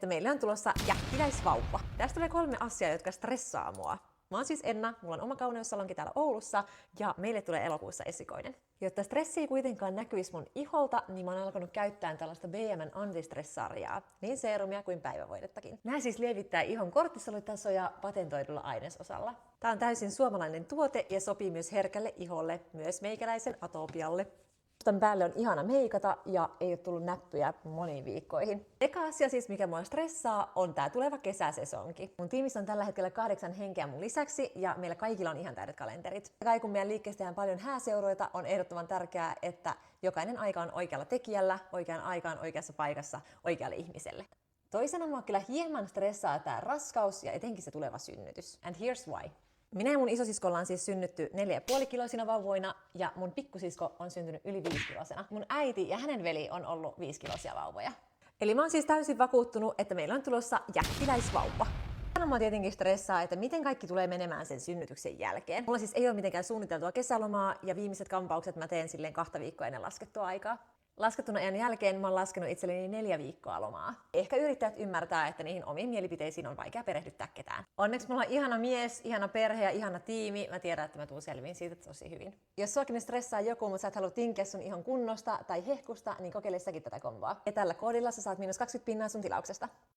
että meille on tulossa jättiläisvauva. Tästä tulee 3 asiaa, jotka stressaa mua. Mä oon siis Enna, mulla on oma kauneussalonki täällä Oulussa ja meille tulee elokuussa esikoinen. Jotta stressi ei kuitenkaan näkyisi mun iholta, niin mä oon alkanut käyttää tällaista BMN antistress-sarjaa, niin seerumia kuin päivävoidettakin. Nää siis lievittää ihon kortisolitasoja patentoidulla ainesosalla. Tää on täysin suomalainen tuote ja sopii myös herkälle iholle, myös meikäläisen atopialle. Tän päälle on ihana meikata ja ei ole tullut näppyjä moniin viikkoihin. Eka asia siis, mikä mua stressaa, on tää tuleva kesäsesonki. Mun tiimissä on tällä hetkellä 8 henkeä mun lisäksi ja meillä kaikilla on ihan täydet kalenterit. Kai kun meidän liikkeestä tehdään paljon hääseuroita, on ehdottoman tärkeää, että jokainen aika on oikealla tekijällä, oikeaan aikaan, oikeassa paikassa, oikealle ihmiselle. Toisena mua kyllä hieman stressaa tää raskaus ja etenkin se tuleva synnytys. And here's why. Minä ja mun isosisko ollaan siis synnytty 4,5-kiloisina vauvoina ja mun pikkusisko on syntynyt yli 5-kilosena. Mun äiti ja hänen veli on ollut 5-kiloisia vauvoja. Eli mä oon siis täysin vakuuttunut, että meillä on tulossa jättiläisvauva. Mua tietenkin stressaa, että miten kaikki tulee menemään sen synnytyksen jälkeen. Mulla siis ei ole mitenkään suunniteltua kesälomaa ja viimeiset kampaukset mä teen silleen 2 viikkoa ennen laskettua aikaa. Laskettuna ajan jälkeen mä oon laskenut itselleni 4 viikkoa lomaa. Ehkä yrittäjät ymmärtää, että niihin omiin mielipiteisiin on vaikea perehdyttää ketään. Onneksi mulla on ihana mies, ihana perhe ja ihana tiimi. Mä tiedän, että mä tuun selviin siitä tosi hyvin. Jos suakin stressaa joku, mutta sä et halua tinkiä sun ihon kunnosta tai hehkusta, niin kokeile säkin tätä komboa. Ja tällä koodilla sä saat -20% sun tilauksesta.